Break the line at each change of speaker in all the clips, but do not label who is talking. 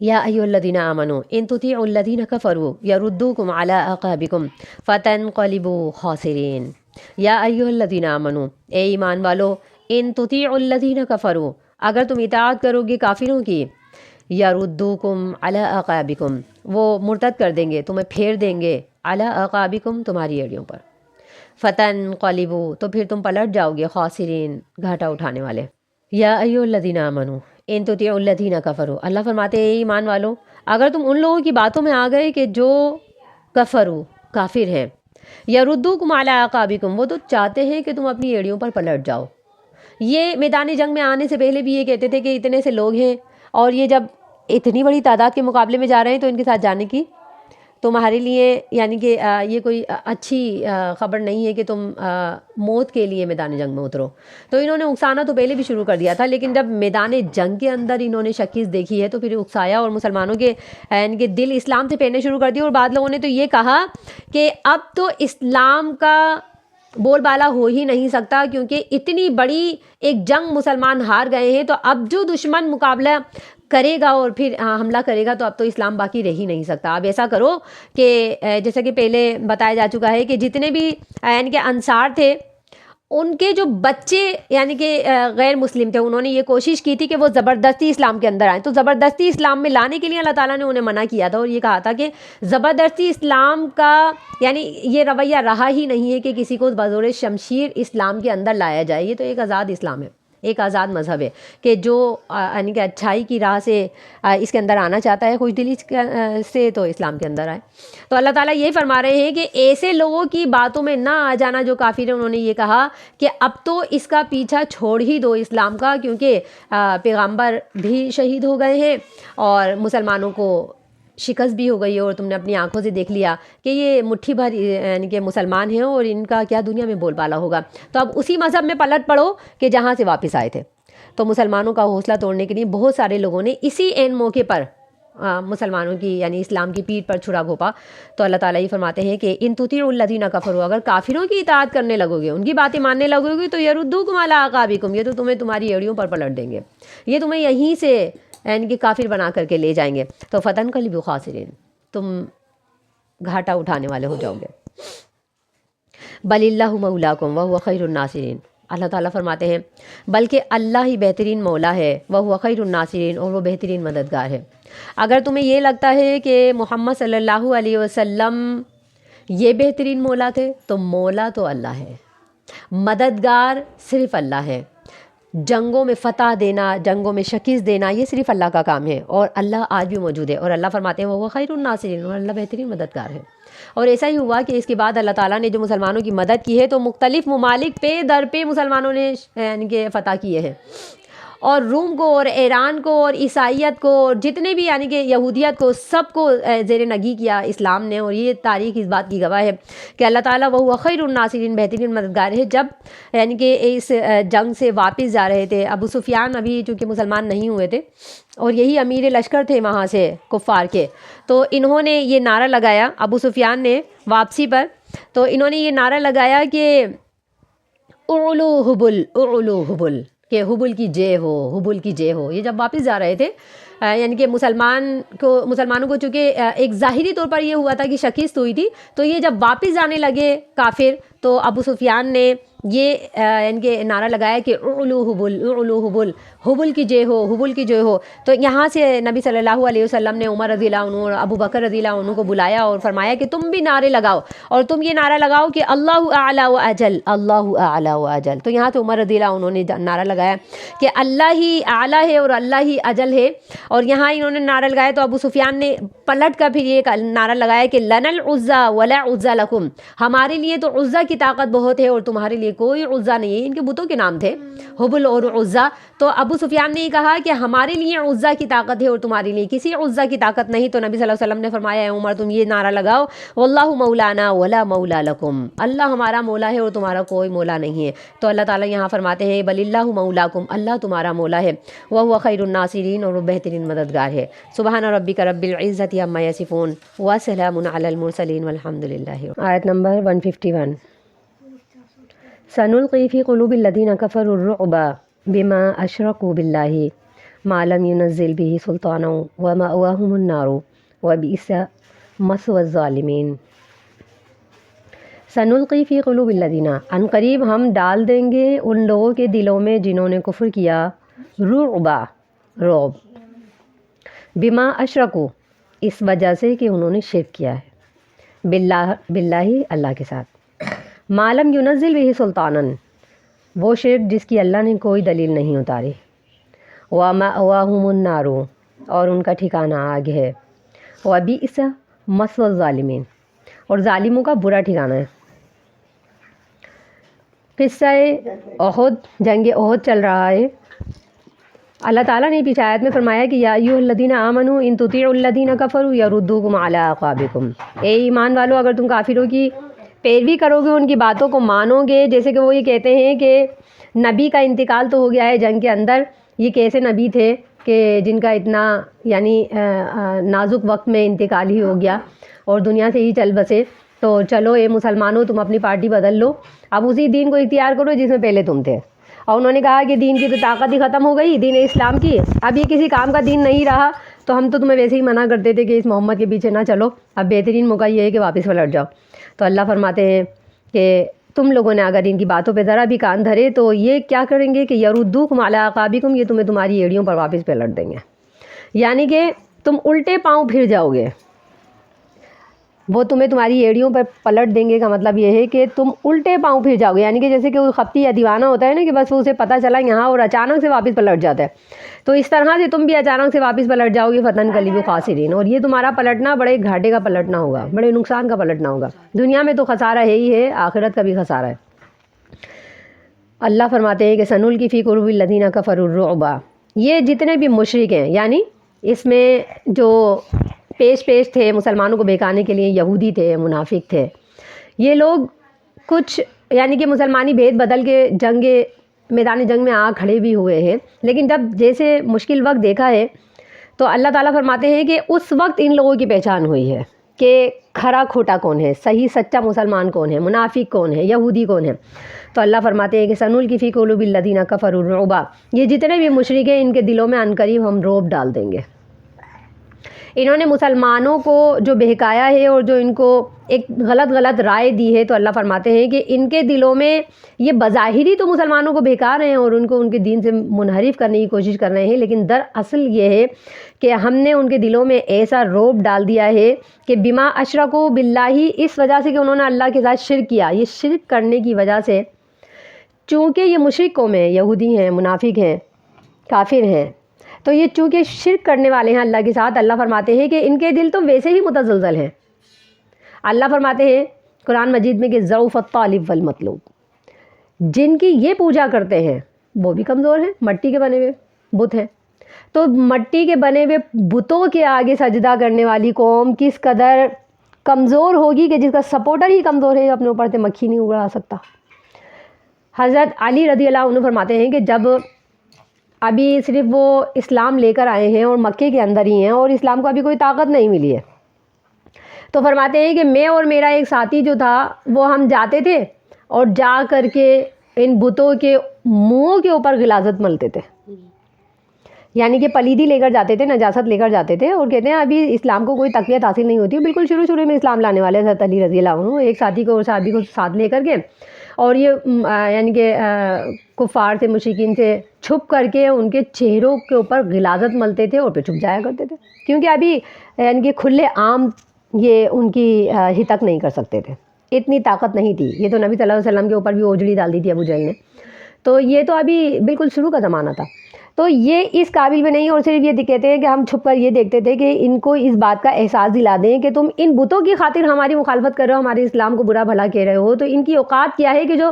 یا ایھا الذین آمنوا ان تطیعوا الذین کفروا یردوکم علی اعقابکم فتنقلبوا خاسرین۔ یا ایھا الذین آمنوا، اے ایمان والو، ان تطیعوا الذین کفروا، اگر تم اطاعت کرو گے کافروں کی، یردوکم علی اعقابکم، وہ مرتد کر دیں گے، تمہیں پھیر دیں گے، علی اعقابکم، تمہاری ایڑیوں پر، فتنقلبوا، تو پھر تم پلٹ جاؤ گے، خاسرین، گھاٹا اٹھانے والے۔ یا ایھا الذین آمنوا ان تطیعوا الذین کفروا، اللہ فرماتے ہیں اے ایمان والو، اگر تم ان لوگوں کی باتوں میں آ گئے کہ جو کفروا، کافر ہیں، یردوکم علی اعقابکم، وہ تو چاہتے ہیں کہ تم اپنی ایڑیوں پر پلٹ جاؤ۔ یہ میدان جنگ میں آنے سے پہلے بھی یہ کہتے تھے کہ اتنے سے لوگ ہیں، اور یہ جب اتنی بڑی تعداد کے مقابلے میں جا رہے ہیں تو ان کے ساتھ جانے کی تمہارے لیے یعنی کہ یہ کوئی اچھی خبر نہیں ہے کہ تم موت کے لیے میدان جنگ میں اترو۔ تو انہوں نے اکسانا تو پہلے بھی شروع کر دیا تھا، لیکن جب میدان جنگ کے اندر انہوں نے شکست دیکھی ہے تو پھر اکسایا اور مسلمانوں کے ان کے دل اسلام سے پھیرنے شروع کر دیے، اور بعض لوگوں نے تو یہ کہا کہ اب تو اسلام کا بول بالا ہو ہی نہیں سکتا، کیونکہ اتنی بڑی ایک جنگ مسلمان ہار گئے ہیں، تو اب جو دشمن مقابلہ کرے گا اور پھر حملہ کرے گا تو اب تو اسلام باقی رہ ہی نہیں سکتا۔ اب ایسا کرو کہ جیسا کہ پہلے بتایا جا چکا ہے کہ جتنے بھی یعنی کہ انصار تھے، ان کے جو بچے یعنی کہ غیر مسلم تھے، انہوں نے یہ کوشش کی تھی کہ وہ زبردستی اسلام کے اندر آئیں، تو زبردستی اسلام میں لانے کے لیے اللہ تعالیٰ نے انہیں منع کیا تھا، اور یہ کہا تھا کہ زبردستی اسلام کا یعنی یہ رویہ رہا ہی نہیں ہے کہ کسی کو بزور شمشیر اسلام کے اندر لایا جائے۔ یہ تو ایک آزاد اسلام ہے، ایک آزاد مذہب ہے کہ جو یعنی کہ اچھائی کی راہ سے اس کے اندر آنا چاہتا ہے خوش دلی سے، تو اسلام کے اندر آئے۔ تو اللہ تعالیٰ یہ فرما رہے ہیں کہ ایسے لوگوں کی باتوں میں نہ آ جانا جو کافر ہیں۔ انہوں نے یہ کہا کہ اب تو اس کا پیچھا چھوڑ ہی دو اسلام کا، کیونکہ پیغمبر بھی شہید ہو گئے ہیں اور مسلمانوں کو شکست بھی ہو گئی ہے، اور تم نے اپنی آنکھوں سے دیکھ لیا کہ یہ مٹھی بھر یعنی کہ مسلمان ہیں اور ان کا کیا دنیا میں بول بالا ہوگا، تو اب اسی مذہب میں پلٹ پڑو کہ جہاں سے واپس آئے تھے۔ تو مسلمانوں کا حوصلہ توڑنے کے لیے بہت سارے لوگوں نے اسی عین موقع پر مسلمانوں کی یعنی اسلام کی پیٹھ پر چھڑا گھوپا۔ تو اللہ تعالیٰ یہ فرماتے ہیں کہ ان تطیعوا الذین کفروا، اگر کافروں کی اطاعت کرنے لگو گے، ان کی باتیں ماننے لگو گے، تو یردوکم علی اعقابکم، یہ تو تمہیں تمہاری ایڑیوں پر پلٹ دیں گے، یہ تمہیں یہیں سے یعنی کہ کافر بنا کر کے لے جائیں گے، تو فتنقلبوا خاسرین، تم گھاٹا اٹھانے والے ہو جاؤ گے۔ بل اللہ مولاکم وہو خیر الناصرین، اللہ تعالیٰ فرماتے ہیں بلکہ اللہ ہی بہترین مولا ہے، وہو خیر الناصرین، اور وہ بہترین مددگار ہے۔ اگر تمہیں یہ لگتا ہے کہ محمد صلی اللہ علیہ وسلم یہ بہترین مولا تھے، تو مولا تو اللہ ہے، مددگار صرف اللہ ہے۔ جنگوں میں فتح دینا، جنگوں میں شکست دینا، یہ صرف اللہ کا کام ہے، اور اللہ آج بھی موجود ہے، اور اللہ فرماتے ہیں وہ خیر الناصرین، اور اللہ بہترین مددگار ہے۔ اور ایسا ہی ہوا کہ اس کے بعد اللہ تعالیٰ نے جو مسلمانوں کی مدد کی ہے تو مختلف ممالک پہ در پہ مسلمانوں نے یعنی کہ فتح کیے ہیں، اور روم کو اور ایران کو اور عیسائیت کو اور جتنے بھی یعنی کہ یہودیت کو، سب کو زیر نگی کیا اسلام نے، اور یہ تاریخ اس بات کی گواہ ہے کہ اللہ تعالیٰ وہ خیر الناصرین، بہترین مددگار ہے۔ جب یعنی کہ اس جنگ سے واپس جا رہے تھے، ابو سفیان ابھی چونکہ مسلمان نہیں ہوئے تھے اور یہی امیر لشکر تھے وہاں سے کفار کے، تو انہوں نے یہ نعرہ لگایا ابو سفیان نے واپسی پر، تو انہوں نے یہ نعرہ لگایا کہ اعلو حبل، اعلو حبل، کہ حبل کی جے ہو، حبل کی جے ہو۔ یہ جب واپس جا رہے تھے یعنی کہ مسلمانوں کو چونکہ ایک ظاہری طور پر یہ ہوا تھا کہ شکست ہوئی تھی، تو یہ جب واپس جانے لگے کافر، تو ابو سفیان نے یہ یعنی کہ نعرہ لگایا کہ اعلو حبل، اعلو حبل، حبل کی جے ہو، حبل کی جے ہو۔ تو یہاں سے نبی صلی اللہ علیہ وسلم نے عمر رضی اللہ عنہ اور ابو بکر رضی اللہ عنہ کو بلایا اور فرمایا کہ تم بھی نعرے لگاؤ، اور تم یہ نعرہ لگاؤ کہ اللہ اعلی و اجل، اللہ اعلی و اجل۔ تو یہاں سے عمر رضی اللہ عنہ نے نعرہ لگایا کہ اللہ ہی اعلیٰ ہے اور اللہ ہی اجل ہے، اور یہاں انہوں نے نعرہ لگایا تو ابو سفیان نے پلٹ کر پھر یہ نعرہ لگایا کہ لنا العزیٰ ولا عزیٰ لکم، ہمارے لیے تو عزیٰ کی طاقت بہت ہے اور تمہارے لیے کوئی عزیٰ نہیں ہے۔ ان کے بتوں کے نام تھے حبل اور عزیٰ، تو ابو سفیان نے یہ کہا کہ ہمارے لیے عزیٰ کی طاقت ہے اور تمہارے لیے کسی عزیٰ کی طاقت نہیں۔ تو نبی صلی اللہ علیہ وسلم نے فرمایا اے عمر تم یہ نعرہ لگاؤ واللہ مولانا ولا مولا لکم، اللہ ہمارا مولا ہے اور تمہارا کوئی مولا نہیں ہے۔ تو اللہ تعالیٰ یہاں فرماتے ہیں بل اللہ مولاکم، اللہ تمہارا مولا ہے، وہو خیر الناصرین، اور وہ بہترین مددگار ہے۔ سبحان ربک رب العزۃ عما یصفون وسلام علی المرسلین والحمد للہ۔ آیت نمبر 151، سنلقی فی قلوب الذین کفروا الرعب بما اشرکوا باللہ ما لم ينزل به سلطانا ومأواهم النار وبئس مثوى الظالمین۔ سنلقی فی قلوب الذین، ان قریب ہم ڈال دیں گے ان لوگوں کے دلوں میں جنہوں نے کفر کیا، رعب، بما اشرکو، اس وجہ سے کہ انہوں نے شرک کیا ہے، باللہ اللہ کے ساتھ، ما لم ینزل بہ سلطانا، وہ شرک جس کی اللہ نے کوئی دلیل نہیں اتاری، ومأواہم النار، اور ان کا ٹھکانہ آگ ہے، وبئس مثوى الظالمین، اور ظالموں کا برا ٹھکانہ ہے۔ قصہ احد، جنگ احد چل رہا ہے۔ اللہ تعالیٰ نے پیچھے آیت میں فرمایا کہ یا ایھا الذین آمنوا ان تطیعوا الذین کفروا یردوکم علی اعقابکم، اے ایمان والو اگر تم کافروں کی پیروی کرو گے، ان کی باتوں کو مانو گے، جیسے کہ وہ یہ کہتے ہیں کہ نبی کا انتقال تو ہو گیا ہے جنگ کے اندر، یہ کیسے نبی تھے کہ جن کا اتنا یعنی نازک وقت میں انتقال ہی ہو گیا اور دنیا سے ہی چل بسے، تو چلو اے مسلمانوں تم اپنی پارٹی بدل لو، اب اسی دین کو اختیار کرو جس میں پہلے تم تھے۔ اور انہوں نے کہا کہ دین کی تو طاقت ہی ختم ہو گئی، دین اسلام کی اب یہ کسی کام کا دین نہیں رہا، تو ہم تو تمہیں ویسے ہی منع کرتے تھے کہ اس محمد کے پیچھے نہ چلو، اب بہترین موقع یہ ہے کہ واپس پلٹ جاؤ۔ تو اللہ فرماتے ہیں کہ تم لوگوں نے اگر ان کی باتوں پہ ذرا بھی کان دھرے تو یہ کیا کریں گے کہ یردوکم علی اعقابکم، یہ تمہیں تمہاری ایڑیوں پر واپس پلٹ دیں گے، یعنی کہ تم الٹے پاؤں پھر جاؤ گے، وہ تمہیں تمہاری ایڑیوں پر پلٹ دیں گے کا مطلب یہ ہے کہ تم الٹے پاؤں پھر جاؤ گے، یعنی کہ جیسے کہ وہ خپتی یا دیوانہ ہوتا ہے نا کہ بس اسے پتہ چلا یہاں اور اچانک سے واپس پلٹ جاتا ہے، تو اس طرح سے تم بھی اچانک سے واپس پلٹ جاؤ گے، فتنقلبوا خاسرین، اور یہ تمہارا پلٹنا بڑے گھاٹے کا پلٹنا ہوگا، بڑے نقصان کا پلٹنا ہوگا، دنیا میں تو خسارہ ہے ہی ہے، آخرت کا بھی خسارہ ہے۔ اللہ فرماتے ہیں کہ سنلقی فی قلوب الذین کفروا الرعب، یہ جتنے بھی مشرک ہیں، یعنی اس میں جو پیش تھے مسلمانوں کو بہکانے کے لیے، یہودی تھے، منافق تھے، یہ لوگ کچھ یعنی کہ مسلمانی بھید بدل کے میدان جنگ میں آ کھڑے بھی ہوئے ہیں، لیکن جب جیسے مشکل وقت دیکھا ہے تو اللہ تعالیٰ فرماتے ہیں کہ اس وقت ان لوگوں کی پہچان ہوئی ہے کہ کھرا کھوٹا کون ہے، صحیح سچا مسلمان کون ہے، منافق کون ہے، یہودی کون ہے۔ تو اللہ فرماتے ہیں کہ سنلقی فی قلوب الذین کفروا الرعب، یہ جتنے بھی مشرک ہیں ان کے دلوں میں عنقریب ہم رعب ڈال دیں گے۔ انہوں نے مسلمانوں کو جو بہکایا ہے اور جو ان کو ایک غلط رائے دی ہے، تو اللہ فرماتے ہیں کہ ان کے دلوں میں یہ بظاہر ہی تو مسلمانوں کو بہکا رہے ہیں اور ان کو ان کے دین سے منحرف کرنے کی کوشش کر رہے ہیں، لیکن دراصل یہ ہے کہ ہم نے ان کے دلوں میں ایسا رعب ڈال دیا ہے کہ بما اشرکوا باللہ، اس وجہ سے کہ انہوں نے اللہ کے ساتھ شرک کیا، یہ شرک کرنے کی وجہ سے، چونکہ یہ مشرک قوم ہیں، یہودی ہیں، منافق ہیں، کافر ہیں، تو یہ چونکہ شرک کرنے والے ہیں اللہ کے ساتھ، اللہ فرماتے ہیں کہ ان کے دل تو ویسے ہی متزلزل ہیں۔ اللہ فرماتے ہیں قرآن مجید میں کہ ضعف الطالب والمطلوب، جن کی یہ پوجا کرتے ہیں وہ بھی کمزور ہیں، مٹی کے بنے ہوئے بت ہیں، تو مٹی کے بنے ہوئے بتوں کے آگے سجدہ کرنے والی قوم کس قدر کمزور ہوگی کہ جس کا سپورٹر ہی کمزور ہے، اپنے اوپر سے مکھی نہیں اڑا سکتا۔ حضرت علی رضی اللہ عنہ فرماتے ہیں کہ جب ابھی صرف وہ اسلام لے کر آئے ہیں اور مکے کے اندر ہی ہیں اور اسلام کو ابھی کوئی طاقت نہیں ملی ہے، تو فرماتے ہیں کہ میں اور میرا ایک ساتھی جو تھا وہ ہم جاتے تھے اور جا کر کے ان بتوں کے منہوں کے اوپر غلاظت ملتے تھے، یعنی کہ پلیدی لے کر جاتے تھے، نجاست لے کر جاتے تھے، اور کہتے ہیں ابھی اسلام کو کوئی تقویت حاصل نہیں ہوتی، بالکل شروع میں اسلام لانے والے حضرت علی رضی اللہ عنہ ایک ساتھی کو اور صحابی کو ساتھ لے کر کے، اور یہ یعنی کہ کفار سے، مشرکین سے چھپ کر کے ان کے چہروں کے اوپر غلاظت ملتے تھے اور پھر چھپ جایا کرتے تھے، کیونکہ ابھی یعنی کہ کھلے عام یہ ان کی ہتک نہیں کر سکتے تھے، اتنی طاقت نہیں تھی، یہ تو نبی صلی اللہ علیہ وسلم کے اوپر بھی اوجڑی ڈال دی تھی ابو جہل نے، تو یہ تو ابھی بالکل شروع کا زمانہ تھا، تو یہ اس قابل بھی نہیں، اور صرف یہ کہتے ہیں کہ ہم چھپ کر یہ دیکھتے تھے کہ ان کو اس بات کا احساس دلا دیں کہ تم ان بتوں کی خاطر ہماری مخالفت کر رہے ہو، ہمارے اسلام کو برا بھلا کہہ رہے ہو، تو ان کی اوقات کیا ہے کہ جو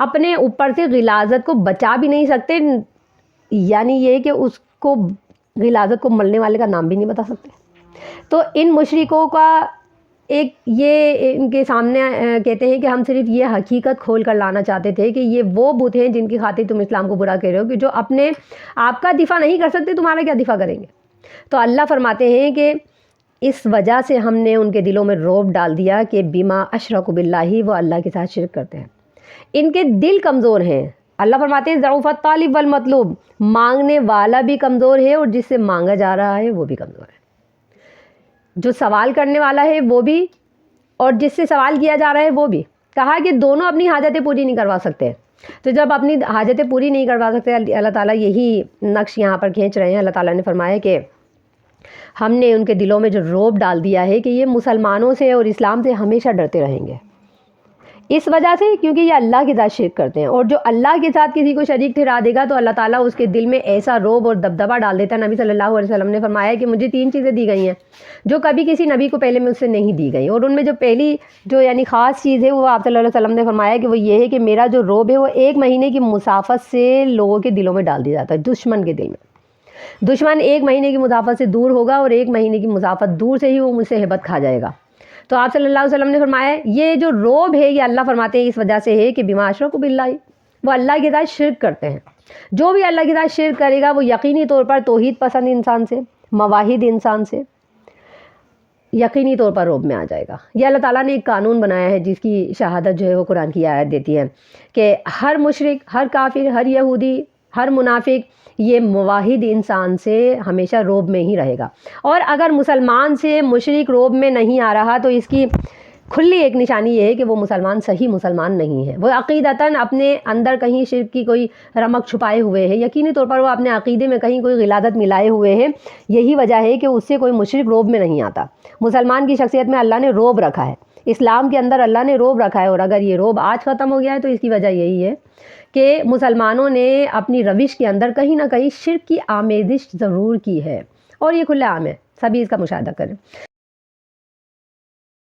اپنے اوپر سے غلاظت کو بچا بھی نہیں سکتے، یعنی یہ کہ اس کو غلاظت کو ملنے والے کا نام بھی نہیں بتا سکتے۔ تو ان مشرکوں کا ایک یہ ان کے سامنے کہتے ہیں کہ ہم صرف یہ حقیقت کھول کر لانا چاہتے تھے کہ یہ وہ بت ہیں جن کی خاطر تم اسلام کو برا کہہ رہے ہو، کہ جو اپنے آپ کا دفاع نہیں کر سکتے، تمہارا کیا دفاع کریں گے۔ تو اللہ فرماتے ہیں کہ اس وجہ سے ہم نے ان کے دلوں میں رعب ڈال دیا کہ بما اشرکوا باللہ، وہ اللہ کے ساتھ شرک کرتے ہیں، ان کے دل کمزور ہیں، اللہ فرماتے ہیں ضعف الطالب والمطلوب، مانگنے والا بھی کمزور ہے اور جس سے مانگا جا رہا ہے وہ بھی کمزور ہے، جو سوال کرنے والا ہے وہ بھی اور جس سے سوال کیا جا رہا ہے وہ بھی۔ کہا کہ دونوں اپنی حاجتیں پوری نہیں کروا سکتے، تو جب اپنی حاجتیں پوری نہیں کروا سکتے، اللہ تعالیٰ یہی نقش یہاں پر کھینچ رہے ہیں۔ اللہ تعالیٰ نے فرمایا کہ ہم نے ان کے دلوں میں جو رعب ڈال دیا ہے کہ یہ مسلمانوں سے اور اسلام سے ہمیشہ ڈرتے رہیں گے، اس وجہ سے کیونکہ یہ اللہ کے ساتھ شرک کرتے ہیں، اور جو اللہ کے ساتھ کسی کو شریک ٹھہرا دے گا تو اللہ تعالیٰ اس کے دل میں ایسا رعب اور دبدبہ ڈال دیتا ہے۔ نبی صلی اللہ علیہ وسلم نے فرمایا کہ مجھے 3 چیزیں دی گئی ہیں جو کبھی کسی نبی کو پہلے مجھ سے نہیں دی گئی، اور ان میں جو پہلی جو یعنی خاص چیز ہے وہ آپ صلی اللہ علیہ وسلم نے فرمایا کہ وہ یہ ہے کہ میرا جو رعب ہے وہ 1 مہینے کی مسافت سے لوگوں کے دلوں میں ڈال دیا جاتا ہے، دشمن کے دل میں۔ دشمن 1 مہینے کی مسافت سے دور ہوگا اور 1 مہینے کی مسافت دور سے ہی وہ مجھ سے ہیبت کھا جائے گا۔ تو آپ صلی اللہ علیہ وسلم نے فرمایا یہ جو رعب ہے یہ اللہ فرماتے ہیں اس وجہ سے ہے کہ بما اشرکوا باللہ، وہ اللہ کے ساتھ شرک کرتے ہیں۔ جو بھی اللہ کے ساتھ شرک کرے گا وہ یقینی طور پر توحید پسند انسان سے، موحد انسان سے یقینی طور پر رعب میں آ جائے گا۔ یہ اللہ تعالیٰ نے ایک قانون بنایا ہے جس کی شہادت جو ہے وہ قرآن کی آیت دیتی ہے کہ ہر مشرک، ہر کافر، ہر یہودی، ہر منافق یہ موحد انسان سے ہمیشہ رعب میں ہی رہے گا، اور اگر مسلمان سے مشرک رعب میں نہیں آ رہا تو اس کی کھلی ایک نشانی یہ ہے کہ وہ مسلمان صحیح مسلمان نہیں ہے، وہ عقیدتاً اپنے اندر کہیں شرک کی کوئی رمق چھپائے ہوئے ہے، یقینی طور پر وہ اپنے عقیدے میں کہیں کوئی غلادت ملائے ہوئے ہیں۔ یہی وجہ ہے کہ اس سے کوئی مشرک رعب میں نہیں آتا۔ مسلمان کی شخصیت میں اللہ نے رعب رکھا ہے، اسلام کے اندر اللہ نے رعب رکھا ہے، اور اگر یہ رعب آج ختم ہو گیا ہے تو اس کی وجہ یہی ہے کہ مسلمانوں نے اپنی روش کے اندر کہیں نہ کہیں شرک کی آمیزش ضرور کی ہے، اور یہ کھلے عام ہے، سبھی اس کا مشاہدہ کریں۔